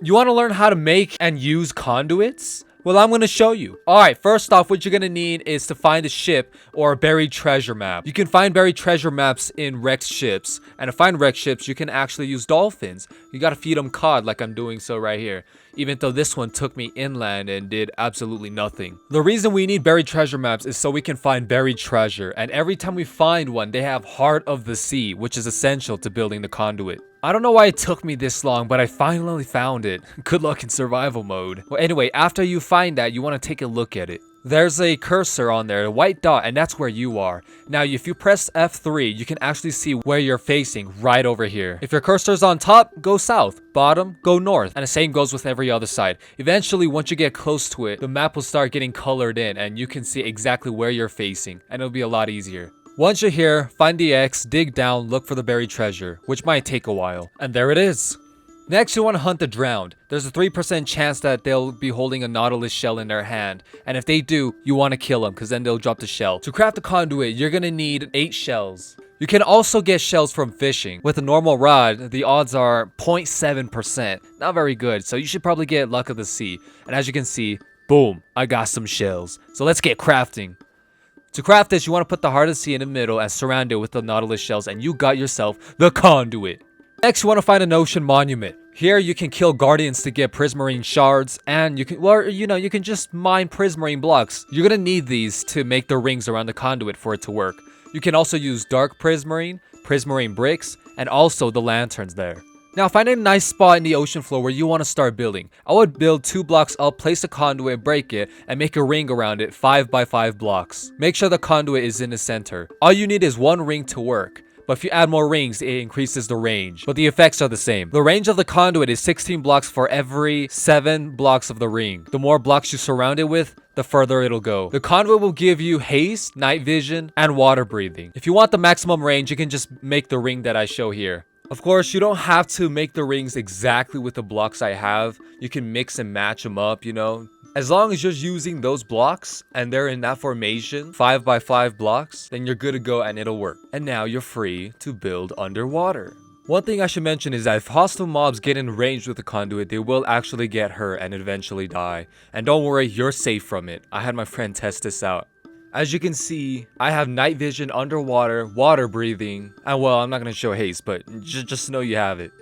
You want to learn how to make and use conduits? Well, I'm going to show you. Alright, first off, what you're going to need is to find a ship or a buried treasure map. You can find buried treasure maps in wrecked ships. And to find wrecked ships, you can actually use dolphins. You got to feed them cod like I'm doing so right here. Even though this one took me inland and did absolutely nothing. The reason we need buried treasure maps is so we can find buried treasure. And every time we find one, they have Heart of the Sea, which is essential to building the conduit. I don't know why it took me this long, but I finally found it. Good luck in survival mode. Well, anyway, after you find that, you want to take a look at it. There's a cursor on there, a white dot, and that's where you are. Now, if you press F3, you can actually see where you're facing right over here. If your cursor's on top, go south. Bottom, go north. And the same goes with every other side. Eventually, once you get close to it, the map will start getting colored in, and you can see exactly where you're facing, and it'll be a lot easier. Once you're here, find the X, dig down, look for the buried treasure, which might take a while. And there it is. Next, you want to hunt the drowned. There's a 3% chance that they'll be holding a nautilus shell in their hand. And if they do, you want to kill them because then they'll drop the shell. To craft the conduit, you're going to need 8 shells. You can also get shells from fishing. With a normal rod, the odds are 0.7%. Not very good, so you should probably get luck of the sea. And as you can see, boom, I got some shells. So let's get crafting. To craft this, you want to put the Heart of the Sea in the middle and surround it with the nautilus shells, and you got yourself the conduit. Next, you want to find an ocean monument. Here, you can kill guardians to get prismarine shards, and you can, well, you can just mine prismarine blocks. You're gonna need these to make the rings around the conduit for it to work. You can also use dark prismarine, prismarine bricks, and also the lanterns there. Now, find a nice spot in the ocean floor where you want to start building. I would build 2 blocks up, place a conduit, break it, and make a ring around it 5 by 5 blocks. Make sure the conduit is in the center. All you need is 1 ring to work. But if you add more rings, it increases the range. But the effects are the same. The range of the conduit is 16 blocks for every 7 blocks of the ring. The more blocks you surround it with, the further it'll go. The conduit will give you haste, night vision, and water breathing. If you want the maximum range, you can just make the ring that I show here. Of course, you don't have to make the rings exactly with the blocks I have. You can mix and match them up, you know. As long as you're using those blocks and they're in that formation, 5 by 5 blocks, then you're good to go and it'll work. And now you're free to build underwater. One thing I should mention is that if hostile mobs get in range with the conduit, they will actually get hurt and eventually die. And don't worry, you're safe from it. I had my friend test this out. As you can see, I have night vision, underwater, water breathing, and well, I'm not going to show haste, but just know you have it.